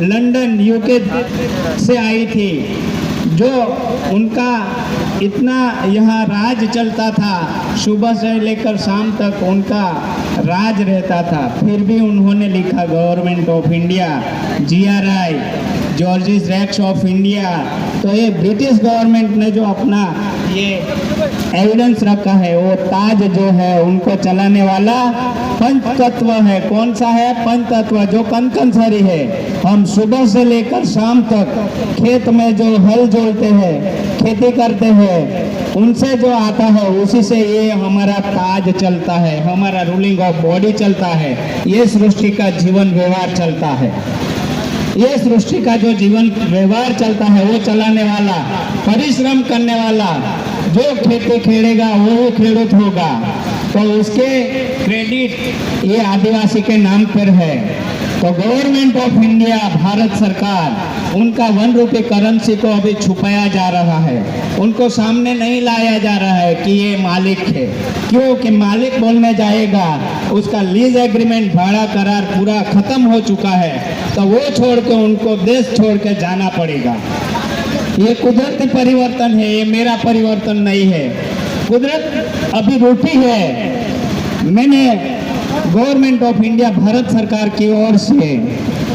London UK से आई थी, जो उनका इतना यहाँ राज चलता था, सुबह से लेकर शाम तक उनका राज रहता था, फिर भी उन्होंने लिखा government of India, GRI, Georgius Rex of India. तो ये ब्रिटिश गवर्नमेंट ने जो अपना ये एविडेंस रखा है, वो ताज जो है उनको चलाने वाला पंचतत्व है। कौन सा है? पंचतत्व, जो कंपलसरी है। हम सुबह से लेकर शाम तक खेत में जो हल जोड़ते हैं, खेती करते हैं, उनसे जो आता है उसी से ये हमारा ताज चलता है, हमारा रूलिंग ऑफ बॉडी चलता है, ये सृष्टि का जीवन व्यवहार चलता है। ये सृष्टि का जो जीवन व्यवहार चलता है, वो चलाने वाला, परिश्रम करने वाला, जो खेती खेड़ेगा वो खेडूत होगा, तो उसके क्रेडिट ये आदिवासी के नाम पर है। तो गवर्नमेंट ऑफ इंडिया, भारत सरकार, उनका 1 रुपये करेंसी को अभी छुपाया जा रहा है, उनको सामने नहीं लाया जा रहा है कि ये मालिक है। क्यों कि मालिक बोलने जाएगा, उसका लीज एग्रीमेंट, भाड़ा करार पूरा खत्म हो चुका है, तो वो छोड़ के उनको देश छोड़ के जाना पड़ेगा। ये कुदरती परिवर्तन है, ये मेरा परिवर्तन नहीं है। कुदरत अभी रूठी है। मैंने गवर्नमेंट ऑफ इंडिया, भारत सरकार की ओर से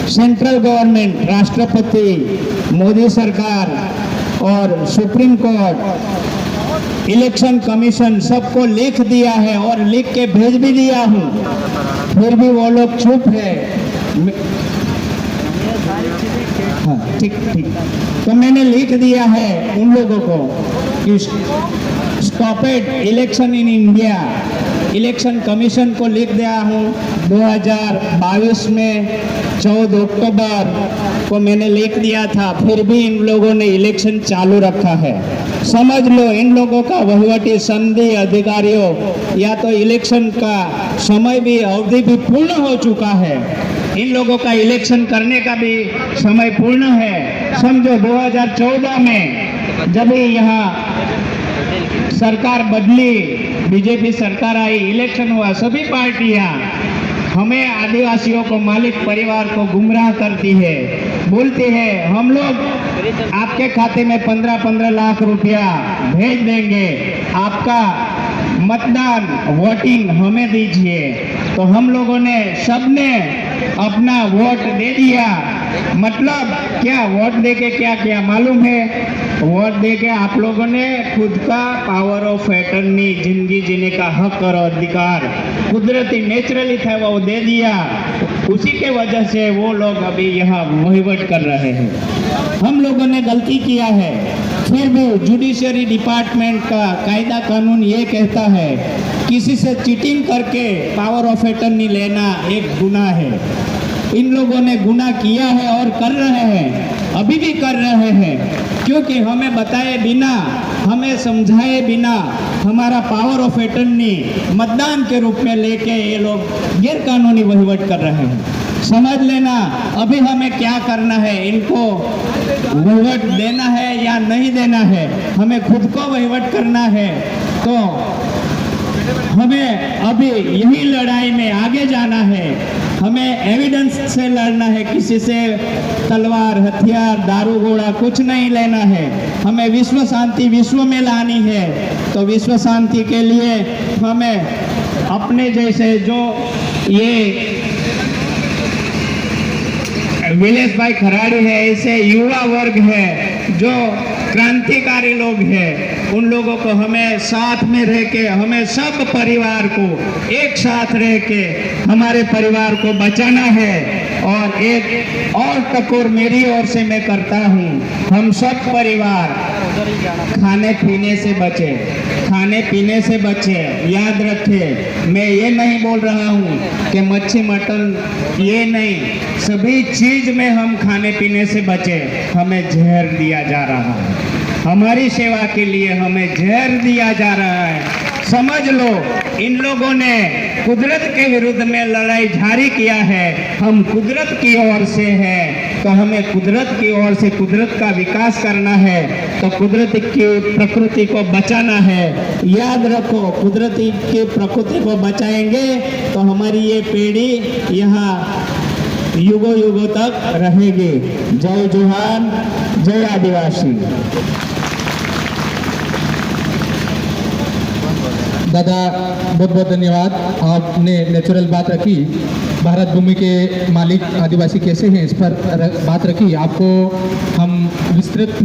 सेंट्रल गवर्नमेंट, राष्ट्रपति मोदी सरकार और सुप्रीम कोर्ट, इलेक्शन कमीशन सबको लिख दिया है और लिख के भेज भी दिया हूँ, फिर भी वो लोग चुप है। हाँ, ठीक। तो मैंने लिख दिया है उन लोगों को कि stop it election in India. Election commission को लिख दिया हूँ 2022 में 14 अक्टूबर को मैंने लिख दिया था, फिर भी इन लोगों ने इलेक्शन चालू रखा है। समझ लो, इन लोगों का वहीवटी संधि अधिकारियों, या तो इलेक्शन का समय भी, अवधि भी पूर्ण हो चुका है, इन लोगों का इलेक्शन करने का भी समय पूर्ण है। समझो 2014 में जब यहाँ सरकार बदली, बीजेपी सरकार आई, इलेक्शन हुआ, सभी पार्टियां हमें आदिवासियों को, मालिक परिवार को गुमराह करती है, बोलती है हम लोग आपके खाते में 15-15 लाख रुपया भेज देंगे, आपका मतदान वोटिंग हमें दीजिए। तो हम लोगों ने, सबने अपना वोट दे दिया। मतलब क्या? वोट दे के क्या किया मालूम है? वोट दे के आप लोगों ने खुद का पावर ऑफ अटर्नी, जिंदगी जीने का हक और अधिकार, कुदरती नेचुरली था, वो दे दिया। उसी के वजह से वो लोग अभी यहाँ वहीवट कर रहे हैं। हम लोगों ने गलती किया है, फिर भी जुडिशरी डिपार्टमेंट का कायदा कानून ये कहता है किसी से चीटिंग करके पावर ऑफ अटर्नी लेना एक गुनाह है। इन लोगों ने गुनाह किया है और कर रहे हैं, अभी भी कर रहे हैं, क्योंकि हमें बताए बिना, हमें समझाए बिना हमारा पावर ऑफ अटर्नी मतदान के रूप में लेके ये लोग गैर कानूनी वहीवट कर रहे हैं। समझ लेना, अभी हमें क्या करना है, इनको वहीवट देना है या नहीं देना है, हमें खुद को वहीवट करना है। तो हमें अभी यही लड़ाई में आगे जाना है, हमें एविडेंस से लड़ना है, किसी से तलवार, हथियार, दारू गोला कुछ नहीं लेना है। हमें विश्व शांति विश्व में लानी है। तो विश्व शांति के लिए हमें अपने जैसे जो ये विलेश भाई खराड़ी है, ऐसे युवा वर्ग है, जो क्रांतिकारी लोग हैं, उन लोगों को हमें साथ में रह के, हमें सब परिवार को एक साथ रह के हमारे परिवार को बचाना है। और एक और टकोर मेरी ओर से मैं करता हूँ, हम सब परिवार खाने पीने से बचे, खाने पीने से बचे। याद रखें, मैं ये नहीं बोल रहा हूँ कि मच्छी मटन, ये नहीं, सभी चीज में हम खाने पीने से बचे। हमें जहर दिया जा रहा है, हमारी सेवा के लिए हमें जहर दिया जा रहा है। समझ लो, इन लोगों ने कुदरत के विरुद्ध में लड़ाई जारी किया है। हम कुदरत की ओर से हैं, तो हमें कुदरत की ओर से कुदरत का विकास करना है, तो कुदरत की प्रकृति को बचाना है। याद रखो, कुदरती की प्रकृति को बचाएंगे तो हमारी ये पीढ़ी यहाँ युगों युगों तक रहेगी। जय जोहार, जय आदिवासी। दादा बहुत बहुत धन्यवाद, आपने नेचुरल बात रखी, भारत भूमि के मालिक आदिवासी कैसे हैं इस पर बात रखी। आपको हम विस्तृत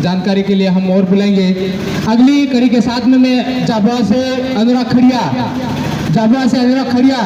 जानकारी के लिए हम और बुलाएंगे। अगली कड़ी के साथ में मैं जाबुआ से अनुराग खड़िया